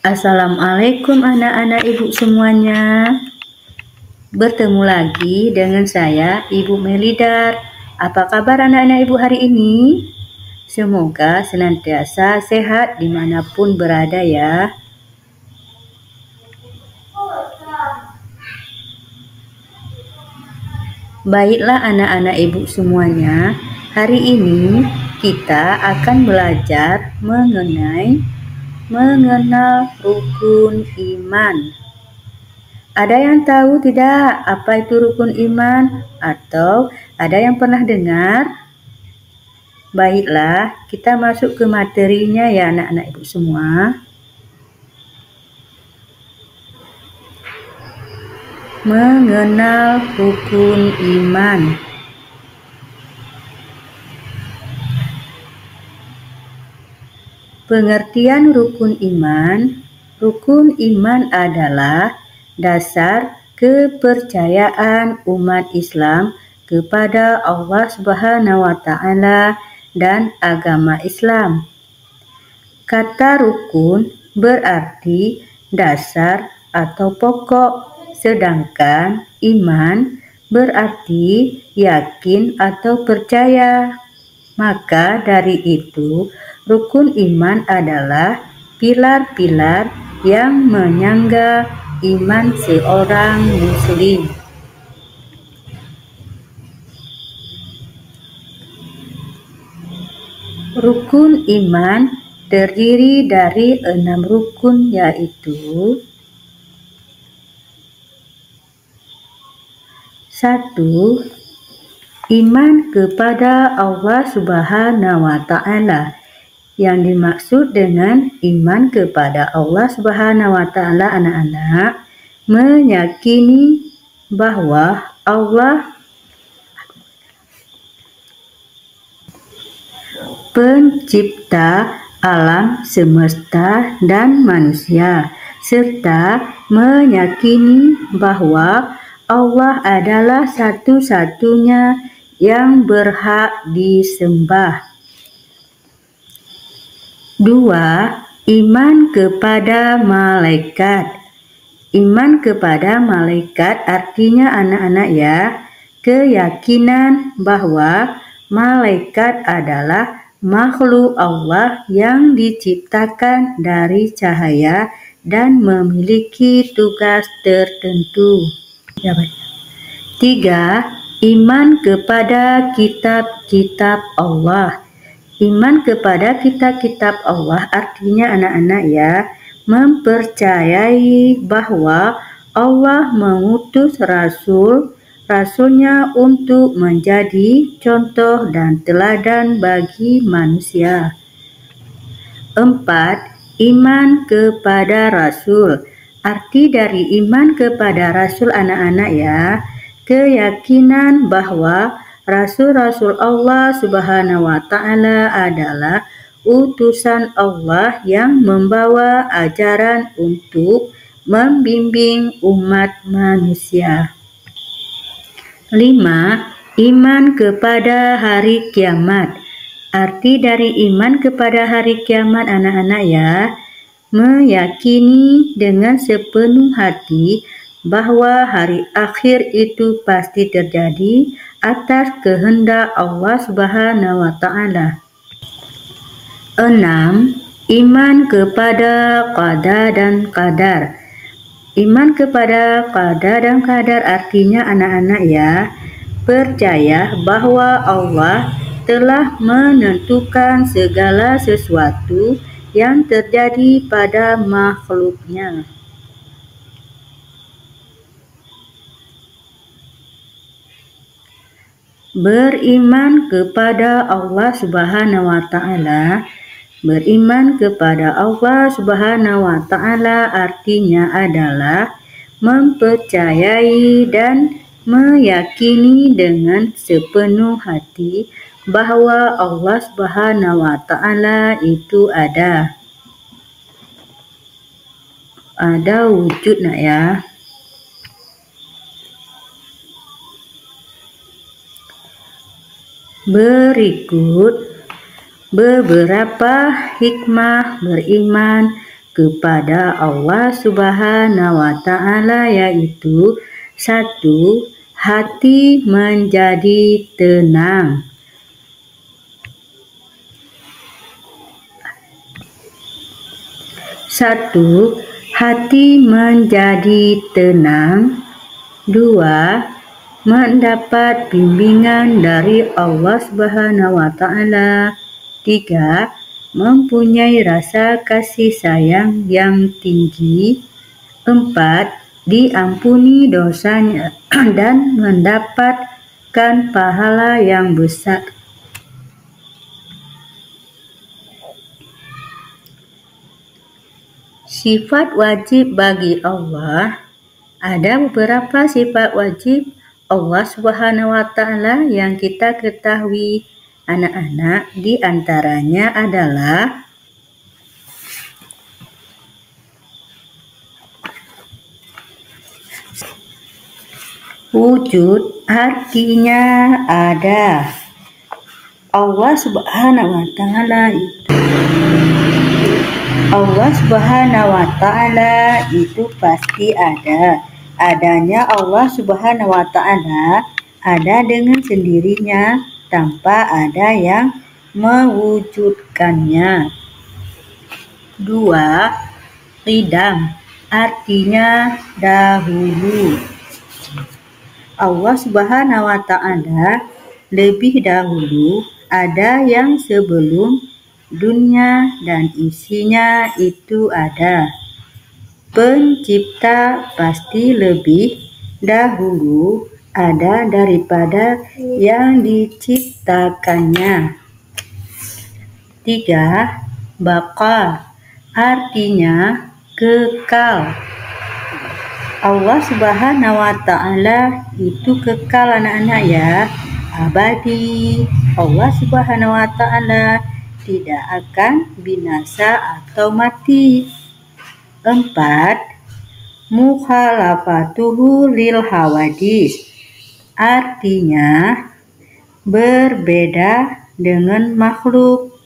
Assalamualaikum anak-anak ibu semuanya. Bertemu lagi dengan saya, Ibu Melidar. Apa kabar anak-anak ibu hari ini? Semoga senantiasa sehat dimanapun berada ya. Baiklah anak-anak ibu semuanya, hari ini kita akan belajar mengenal rukun iman. Ada yang tahu tidak apa itu rukun iman? Atau ada yang pernah dengar? Baiklah, kita masuk ke materinya ya anak-anak ibu semua. Mengenal rukun iman. Pengertian rukun iman. Rukun iman adalah dasar kepercayaan umat Islam kepada Allah Subhanahu wa Ta'ala dan agama Islam. Kata rukun berarti dasar atau pokok, sedangkan iman berarti yakin atau percaya. Maka dari itu, rukun iman adalah pilar-pilar yang menyangga iman seorang muslim. Rukun iman terdiri dari 6 rukun, yaitu 1. Iman kepada Allah Subhanahu wa Ta'ala. Yang dimaksud dengan iman kepada Allah Subhanahu wa Ta'ala, anak-anak, meyakini bahwa Allah pencipta alam semesta dan manusia, serta meyakini bahwa Allah adalah satu-satunya yang berhak disembah. 2. Iman kepada malaikat. Iman kepada malaikat artinya anak-anak ya, keyakinan bahwa malaikat adalah makhluk Allah yang diciptakan dari cahaya dan memiliki tugas tertentu. 3. Iman kepada kitab-kitab Allah. Iman kepada kitab-kitab Allah artinya anak-anak ya, mempercayai bahwa Allah mengutus rasulnya untuk menjadi contoh dan teladan bagi manusia. 4. Iman kepada Rasul. Arti dari iman kepada Rasul anak-anak ya, keyakinan bahwa Rasul-Rasul Allah Subhanahu wa Ta'ala adalah utusan Allah yang membawa ajaran untuk membimbing umat manusia. 5. Iman kepada hari kiamat. Arti dari iman kepada hari kiamat anak-anak ya, meyakini dengan sepenuh hati bahwa hari akhir itu pasti terjadi atas kehendak Allah Subhanahu wa Ta'ala. 6. Iman kepada qada dan qadar. Iman kepada qada dan qadar artinya anak-anak ya, percaya bahwa Allah telah menentukan segala sesuatu yang terjadi pada makhluknya. Beriman kepada Allah Subhanahu wa Ta'ala. Beriman kepada Allah Subhanahu wa Ta'ala artinya adalah mempercayai dan meyakini dengan sepenuh hati bahwa Allah Subhanahu wa Ta'ala itu ada wujud nak ya. Berikut beberapa hikmah beriman kepada Allah Subhanahu wa Ta'ala, yaitu 1. Hati menjadi tenang. 1. Hati menjadi tenang. 2. Mendapat bimbingan dari Allah Subhanahu wa Ta'ala. 3. Mempunyai rasa kasih sayang yang tinggi. 4. Diampuni dosanya dan mendapatkan pahala yang besar. Sifat wajib bagi Allah. Ada beberapa sifat wajib Allah Subhanahu wa Ta'ala yang kita ketahui, anak-anak. Di antaranya adalah wujud, artinya ada. Allah Subhanahu wa Ta'ala itu pasti ada. Adanya Allah Subhanahu wa Ta'ala ada dengan sendirinya tanpa ada yang mewujudkannya. 2. Qidam, artinya dahulu. Allah Subhanahu wa Ta'ala lebih dahulu, ada yang sebelum dunia dan isinya itu ada. Pencipta pasti lebih dahulu ada daripada yang diciptakannya. 3. Baqa, artinya kekal. Allah Subhanahu wa Ta'ala itu kekal, anak-anak ya, abadi. Allah Subhanahu wa Ta'ala tidak akan binasa atau mati. 4. Mukhalafatuhu lil hawadis, artinya berbeda dengan makhluk,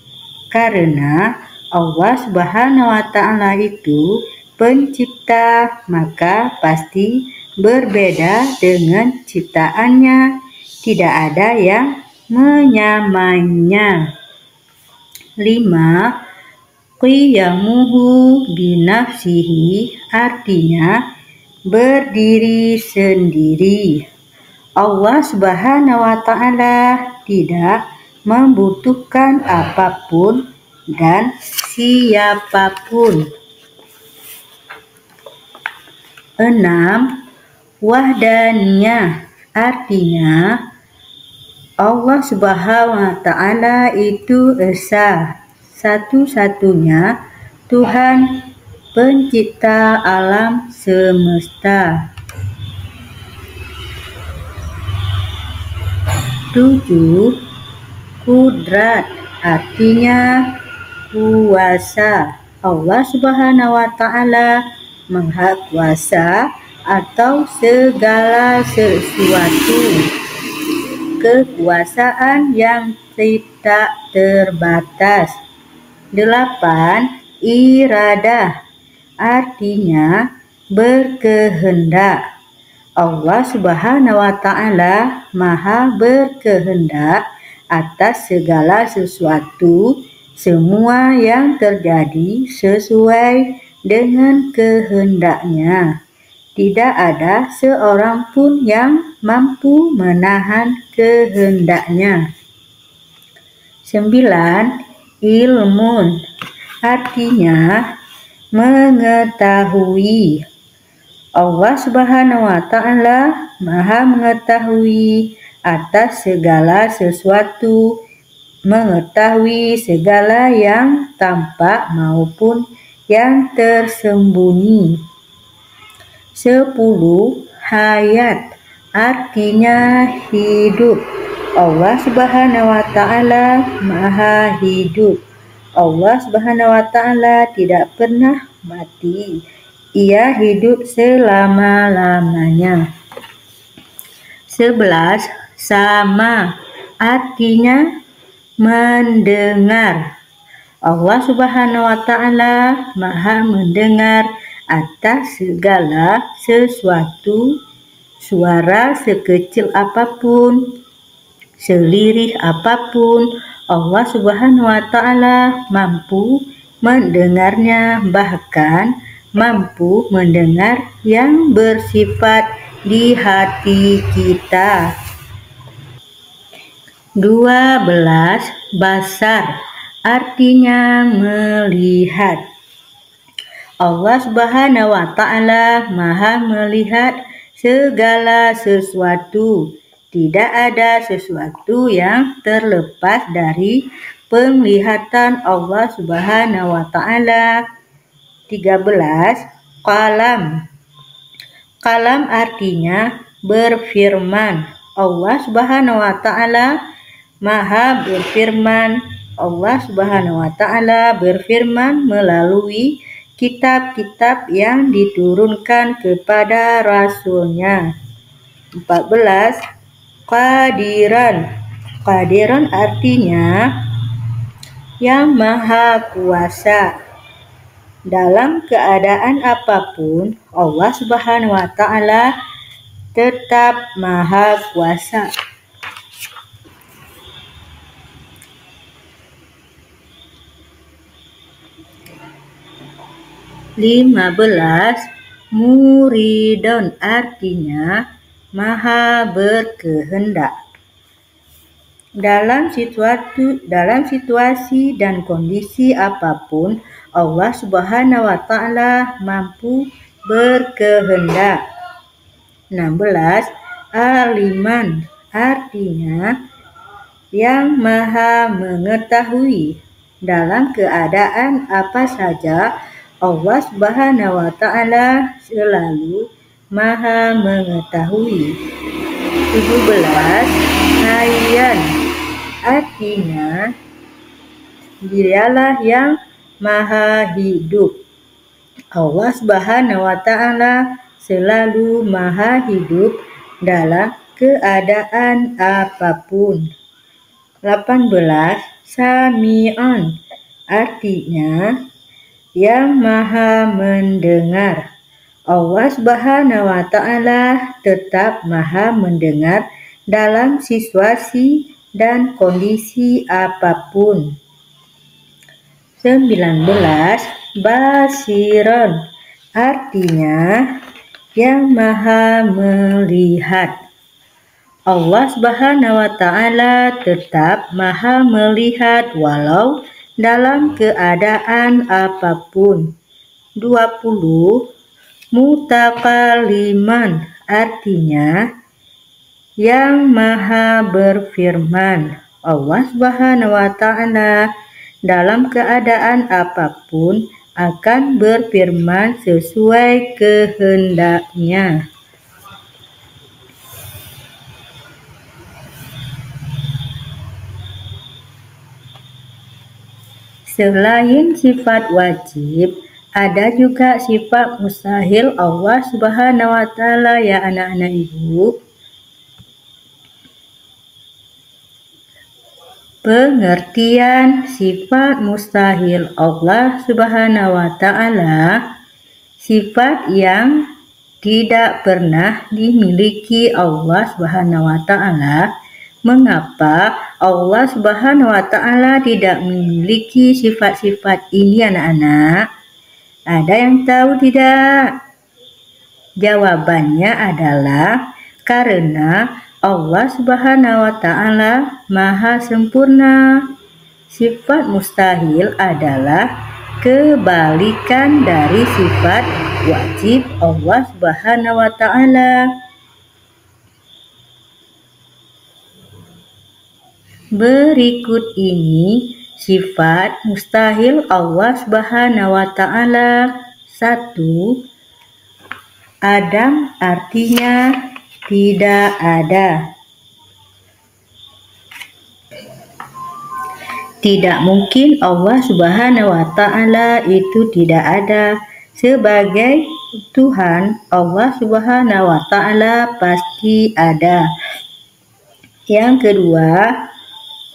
karena Allah Subhanahu wa Ta'ala itu pencipta, maka pasti berbeda dengan ciptaannya, tidak ada yang menyamainya. 5. Qiyamuhu binafsihi, artinya berdiri sendiri. Allah Subhanahu wa Ta'ala tidak membutuhkan apapun dan siapapun. 6. Wahdaniyah, artinya Allah Subhanahu wa Ta'ala itu esa, satu-satunya Tuhan pencipta alam semesta. 7. Qudrat, artinya kuasa. Allah Subhanahu wa Ta'ala Maha Kuasa atau segala sesuatu. Kekuasaan yang tidak terbatas. 8. Iradah, artinya berkehendak. Allah Subhanahu wa Ta'ala Maha berkehendak atas segala sesuatu. Semua yang terjadi sesuai dengan kehendaknya. Tidak ada seorang pun yang mampu menahan kehendaknya. 9. Ilmun, artinya mengetahui. Allah Subhanahu wa Ta'ala Maha mengetahui atas segala sesuatu, mengetahui segala yang tampak maupun yang tersembunyi. 10. Hayat, artinya hidup. Allah Subhanahu wa Ta'ala Maha hidup. Allah Subhanahu wa Ta'ala tidak pernah mati. Ia hidup selama-lamanya. 11. Sama, artinya mendengar. Allah Subhanahu wa Ta'ala Maha mendengar atas segala sesuatu, suara sekecil apapun, selirih apapun. Allah Subhanahu wa Ta'ala mampu mendengarnya, bahkan mampu mendengar yang bersifat di hati kita. 12. Basar artinya melihat. Allah Subhanahu wa Ta'ala Maha melihat segala sesuatu. Tidak ada sesuatu yang terlepas dari penglihatan Allah Subhanahu wa Ta'ala. 13. Qalam. Qalam artinya berfirman. Allah Subhanahu wa Ta'ala Maha berfirman. Allah Subhanahu wa Ta'ala berfirman melalui kitab-kitab yang diturunkan kepada Rasul-Nya. 14. Qadiran. Qadiran artinya yang maha kuasa. Dalam keadaan apapun, Allah Subhanahu wa Ta'ala tetap maha kuasa. 15. Muridun artinya maha berkehendak. Dalam situasi dan kondisi apapun, Allah Subhanahu wa Ta'ala mampu berkehendak. 16. Aliman artinya yang maha mengetahui. Dalam keadaan apa saja, Allah Subhanahu wa Ta'ala selalu maha mengetahui. 17. Hayyan artinya Dialah yang maha hidup. Allah Subhanahu wa Ta'ala selalu maha hidup dalam keadaan apapun. 18. Sami'un artinya yang maha mendengar. Allah Subhanahu wa Ta'ala tetap maha mendengar dalam situasi dan kondisi apapun. 19. Basiron artinya yang maha melihat. Allah Subhanahu wa Ta'ala tetap maha melihat walau dalam keadaan apapun. 20. Mutakaliman artinya yang maha berfirman. Allah Subhanahu wa Ta'ala dalam keadaan apapun akan berfirman sesuai kehendaknya. Selain sifat wajib, ada juga sifat mustahil Allah Subhanahu wa Ta'ala ya anak-anak ibu. Pengertian sifat mustahil Allah Subhanahu wa Ta'ala, sifat yang tidak pernah dimiliki Allah Subhanahu wa Ta'ala. Mengapa Allah Subhanahu wa Ta'ala tidak memiliki sifat-sifat ini anak-anak? Ada yang tahu tidak? Jawabannya adalah karena Allah Subhanahu wa Ta'ala maha sempurna. Sifat mustahil adalah kebalikan dari sifat wajib Allah Subhanahu wa Ta'ala. Berikut ini sifat mustahil Allah Subhanahu wa Ta'ala. 1. Adam artinya tidak ada. Tidak mungkin Allah Subhanahu wa Ta'ala itu tidak ada. Sebagai Tuhan, Allah Subhanahu wa Ta'ala pasti ada. Yang kedua,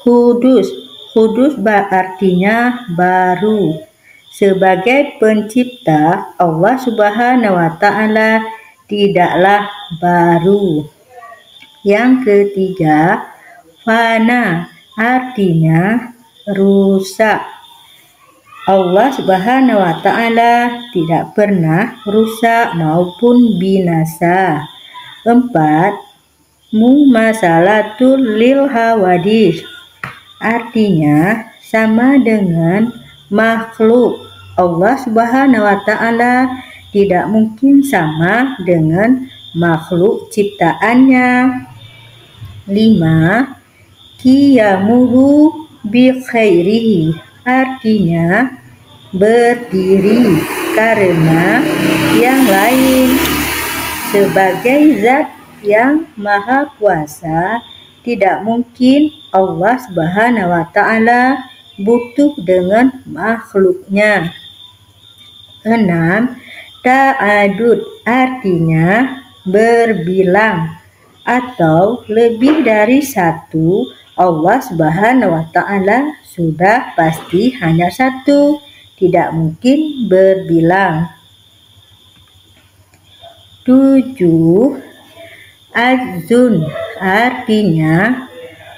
hudus. Kudus artinya baru. Sebagai pencipta, Allah Subhanahu wa Ta'ala tidaklah baru. Yang ketiga, fana artinya rusak. Allah Subhanahu wa Ta'ala tidak pernah rusak maupun binasa. 4. Mumasalatul lil hawadis artinya sama dengan makhluk. Allah Subhanahu wa Ta'ala tidak mungkin sama dengan makhluk ciptaannya. 5. Qiyamuhu bi khairihi artinya berdiri karena yang lain. Sebagai zat yang maha kuasa, tidak mungkin Allah Subhanahu wa Ta'ala butuh dengan makhluknya. 6. Ta'adud artinya berbilang atau lebih dari satu. Allah Subhanahu wa Ta'ala sudah pasti hanya satu, tidak mungkin berbilang. 7. Azun artinya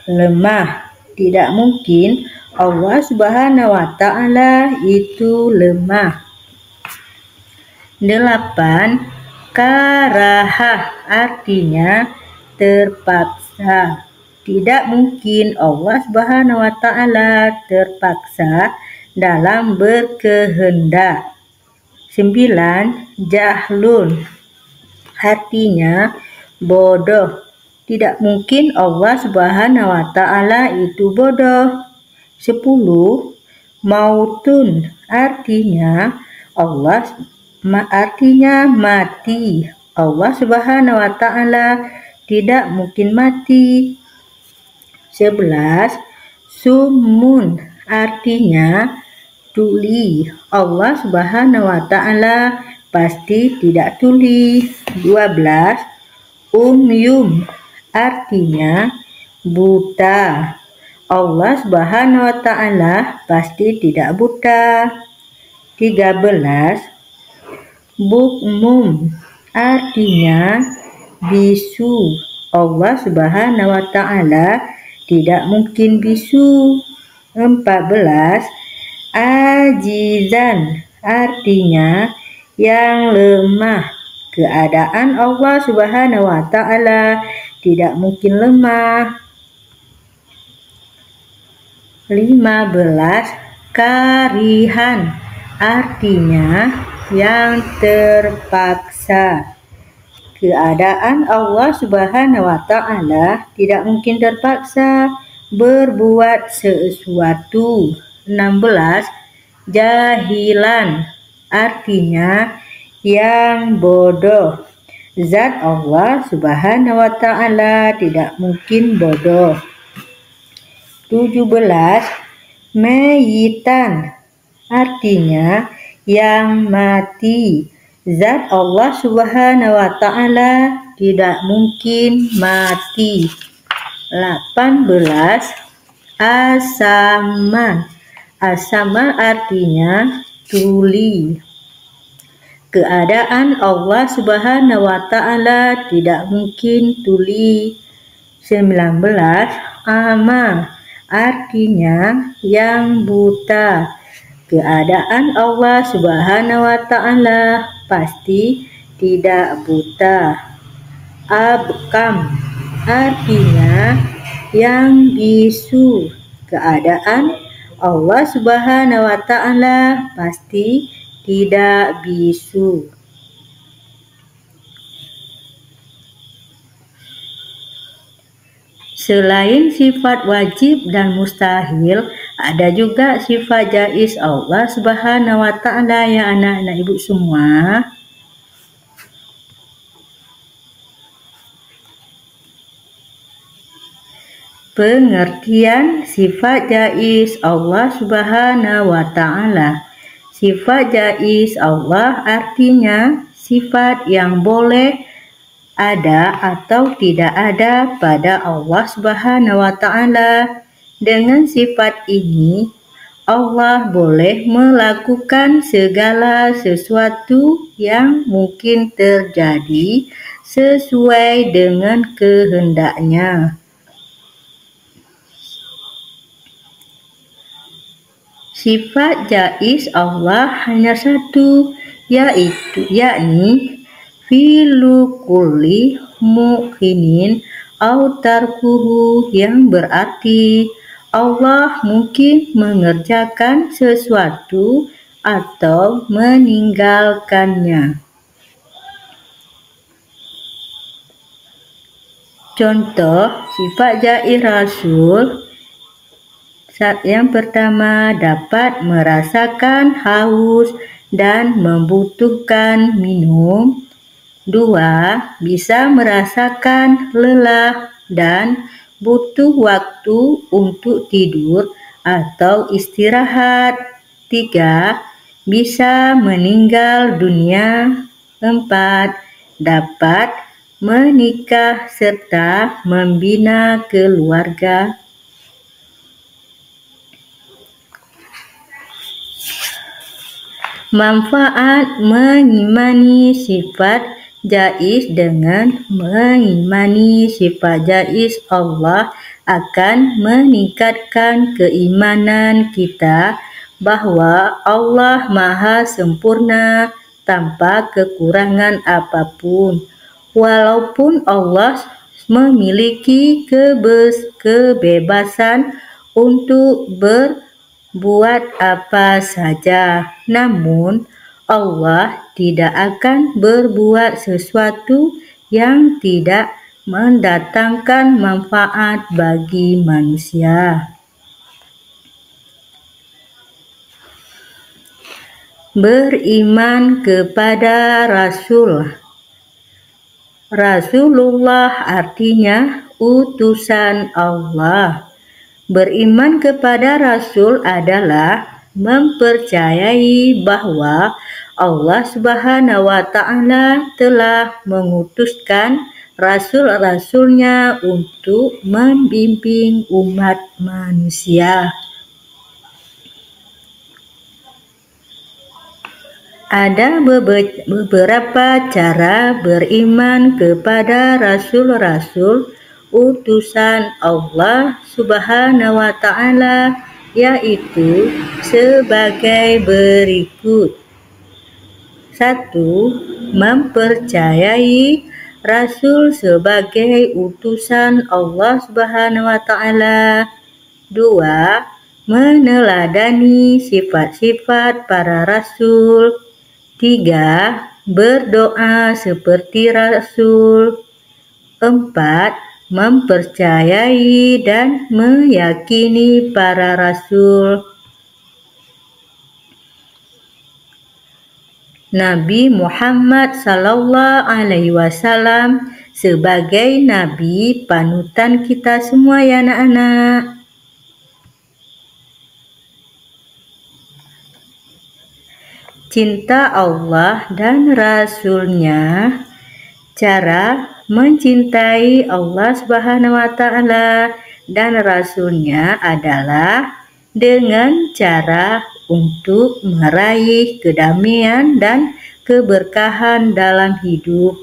lemah. Tidak mungkin Allah Subhanahu wa Ta'ala itu lemah. 8. Karahah artinya terpaksa. Tidak mungkin Allah Subhanahu wa Ta'ala terpaksa dalam berkehendak. 9. Jahlun artinya bodoh. Tidak mungkin Allah Subhanahu wa Ta'ala itu bodoh. 10. Mautun artinya mati. Allah Subhanahu wa Ta'ala tidak mungkin mati. 11. Summun artinya tuli. Allah Subhanahu wa Ta'ala pasti tidak tuli. 12. Umyum artinya buta. Allah Subhanahu wa Ta'ala pasti tidak buta. 13. Bukmum artinya bisu. Allah Subhanahu wa Ta'ala tidak mungkin bisu. 14. Ajizan artinya yang lemah. Keadaan Allah Subhanahu wa Ta'ala tidak mungkin lemah. 15. Karihan artinya yang terpaksa. Keadaan Allah Subhanahu wa Ta'ala tidak mungkin terpaksa berbuat sesuatu. 16. Jahilan artinya yang bodoh. Zat Allah Subhanahu wa Ta'ala tidak mungkin bodoh. 17. Mayitan artinya yang mati. Zat Allah Subhanahu wa Ta'ala tidak mungkin mati. 18. Asaman. Asaman artinya tuli. Keadaan Allah Subhanahu wa Ta'ala tidak mungkin tuli. 19. Ama artinya yang buta. Keadaan Allah Subhanahu wa Ta'ala pasti tidak buta. Abkam artinya yang bisu. Keadaan Allah Subhanahu wa Ta'ala pasti tidak bisu. Selain sifat wajib dan mustahil, ada juga sifat jaiz Allah Subhanahu wa Ta'ala ya anak-anak ibu semua. Pengertian sifat jaiz Allah Subhanahu wa Ta'ala. Sifat jaiz Allah artinya sifat yang boleh ada atau tidak ada pada Allah Subhanahu wa Ta'ala. Dengan sifat ini, Allah boleh melakukan segala sesuatu yang mungkin terjadi sesuai dengan kehendaknya. Sifat jaiz Allah hanya satu, yakni fi'lu kulli mu'minin au tarkuhu, yang berarti Allah mungkin mengerjakan sesuatu atau meninggalkannya. Contoh sifat jaiz Rasul. Yang pertama, dapat merasakan haus dan membutuhkan minum. 2. Bisa merasakan lelah dan butuh waktu untuk tidur atau istirahat. 3. Bisa meninggal dunia. 4. Dapat menikah serta membina keluarga. Manfaat mengimani sifat jaiz. Dengan mengimani sifat jaiz Allah akan meningkatkan keimanan kita bahwa Allah Maha Sempurna tanpa kekurangan apapun. Walaupun Allah memiliki kebebasan untuk buat apa saja, namun Allah tidak akan berbuat sesuatu yang tidak mendatangkan manfaat bagi manusia. Beriman kepada Rasul. Rasulullah artinya utusan Allah. Beriman kepada Rasul adalah mempercayai bahwa Allah Subhanahu wa Ta'ala telah mengutuskan Rasul-Rasulnya untuk membimbing umat manusia. Ada beberapa cara beriman kepada Rasul-Rasul utusan Allah Subhanahu wa Ta'ala, yaitu sebagai berikut. 1. Mempercayai Rasul sebagai utusan Allah Subhanahu wa Ta'ala. 2. Meneladani sifat-sifat para Rasul. 3. Berdoa seperti Rasul. 4. Mempercayai dan meyakini para Rasul. Nabi Muhammad Sallallahu Alaihi Wasallam sebagai Nabi panutan kita semua, ya anak-anak. Cinta Allah dan Rasul-Nya. Cara mencintai Allah Subhanahu wa Ta'ala dan Rasul-Nya adalah dengan cara untuk meraih kedamaian dan keberkahan dalam hidup.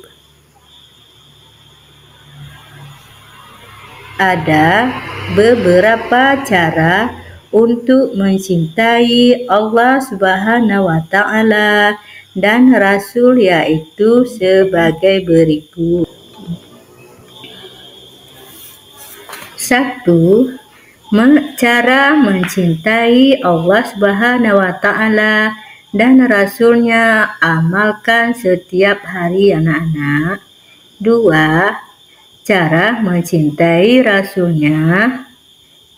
Ada beberapa cara untuk mencintai Allah Subhanahu wa Ta'ala dan Rasul, yaitu sebagai berikut. 1. Cara mencintai Allah Subhanahu wa Ta'ala dan Rasul-Nya, amalkan setiap hari, anak-anak. 2. Cara mencintai Rasul-Nya.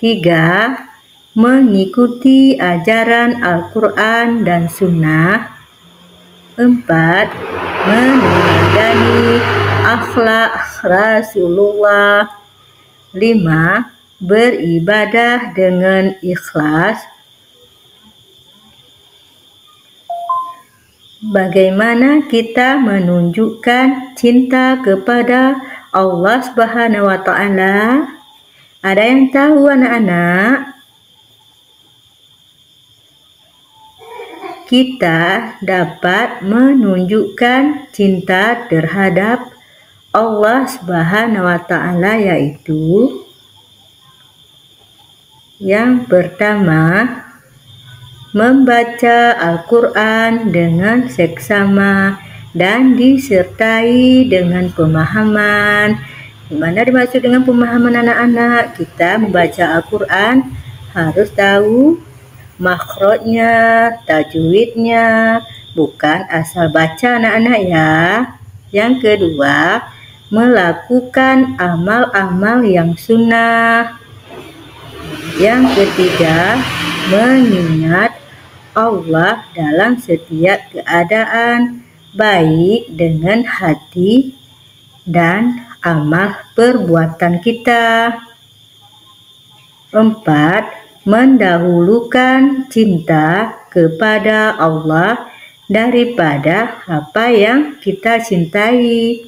3. Mengikuti ajaran Al-Quran dan Sunnah. 4. Meneladani akhlak Rasulullah. 5. Beribadah dengan ikhlas. Bagaimana kita menunjukkan cinta kepada Allah Subhanahu wa Ta'ala? Ada yang tahu anak-anak? Kita dapat menunjukkan cinta terhadap Allah Subhanahu wa Ta'ala, yaitu yang pertama, membaca Al-Quran dengan seksama dan disertai dengan pemahaman. Gimana dimaksud dengan pemahaman anak-anak? Kita membaca Al-Quran harus tahu makhrajnya, tajwidnya, bukan asal baca anak-anak ya. Yang kedua, melakukan amal-amal yang sunnah. Yang ketiga, mengingat Allah dalam setiap keadaan, baik dengan hati dan amal perbuatan kita. 4. Mendahulukan cinta kepada Allah daripada apa yang kita cintai.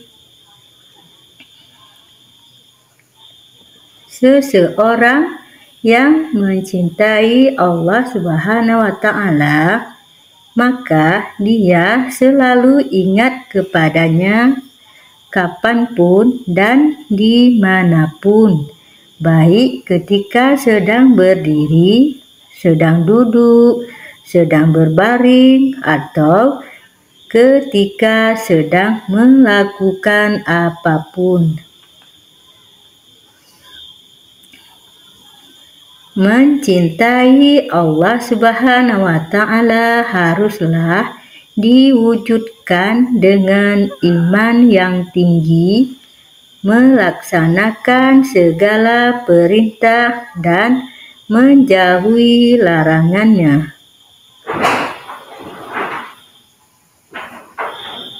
Seseorang yang mencintai Allah Subhanahu wa Ta'ala, maka dia selalu ingat kepadanya kapanpun dan dimanapun, baik ketika sedang berdiri, sedang duduk, sedang berbaring, atau ketika sedang melakukan apapun. Mencintai Allah Subhanahu wa Ta'ala haruslah diwujudkan dengan iman yang tinggi, melaksanakan segala perintah dan menjauhi larangannya.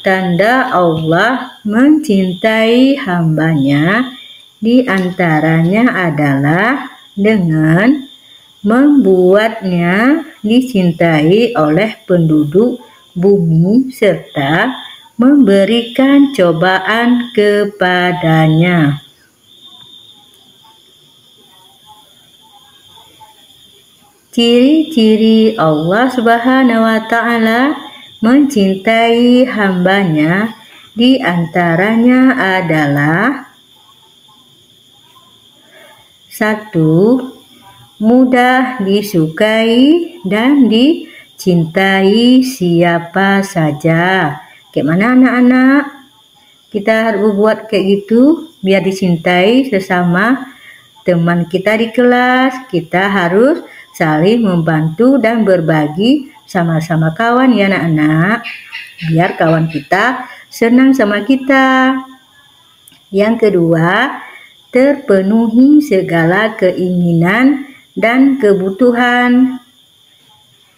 Tanda Allah mencintai hambanya diantaranya adalah dengan membuatnya dicintai oleh penduduk bumi serta memberikan cobaan kepadanya. Ciri-ciri Allah Subhanahu wa Ta'ala mencintai hambanya diantaranya adalah 1. Mudah disukai dan dicintai siapa saja. Kayak mana anak-anak? Kita harus buat kayak gitu biar dicintai sesama teman kita di kelas. Kita harus saling membantu dan berbagi sama-sama kawan ya anak-anak. Biar kawan kita senang sama kita. Yang kedua, terpenuhi segala keinginan dan kebutuhan.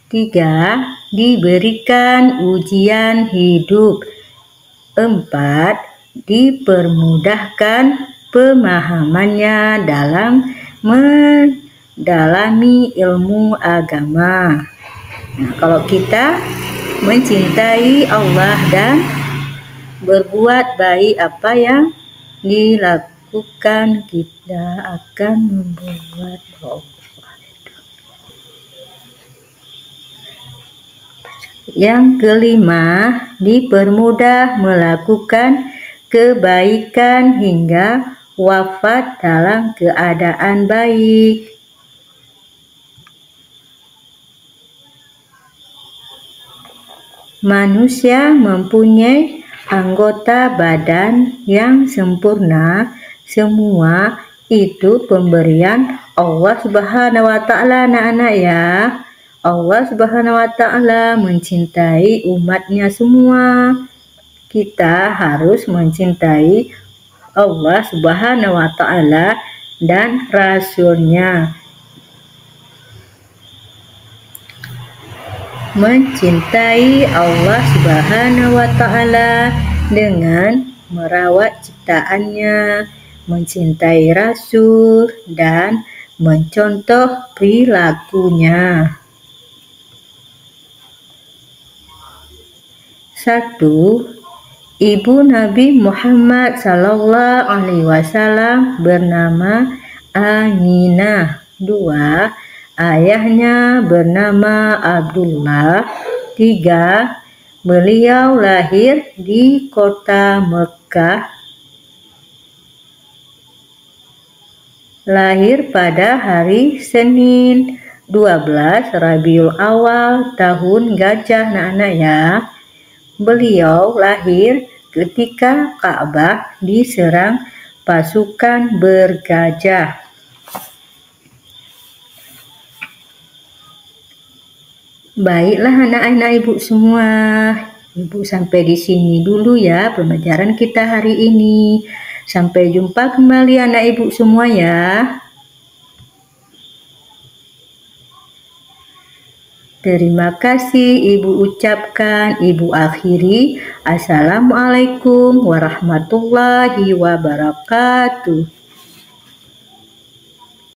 3. Diberikan ujian hidup. 4. Dipermudahkan pemahamannya dalam mendalami ilmu agama. Nah, kalau kita mencintai Allah dan berbuat baik apa yang dilakukan, kita akan membuat Allah. Yang kelima, dipermudah melakukan kebaikan hingga wafat dalam keadaan baik. Manusia mempunyai anggota badan yang sempurna. Semua itu pemberian Allah Subhanahu wa Ta'ala anak-anak ya. Allah Subhanahu wa Ta'ala mencintai umatnya semua. Kita harus mencintai Allah Subhanahu wa Ta'ala dan Rasul-Nya. Mencintai Allah Subhanahu wa Ta'ala dengan merawat ciptaannya, mencintai Rasul, dan mencontoh perilakunya. 1. Ibu Nabi Muhammad Sallallahu Alaihi Wasallam bernama Aminah. 2. Ayahnya bernama Abdullah. 3. Beliau lahir di kota Mekkah. Lahir pada hari Senin 12 Rabiul Awal tahun Gajah. Nah, anak ya. Beliau lahir ketika Ka'bah diserang pasukan bergajah. Baiklah anak-anak ibu semua. Ibu sampai di sini dulu ya pembelajaran kita hari ini. Sampai jumpa kembali anak ibu semua ya. Terima kasih ibu ucapkan, ibu akhiri. Assalamualaikum warahmatullahi wabarakatuh.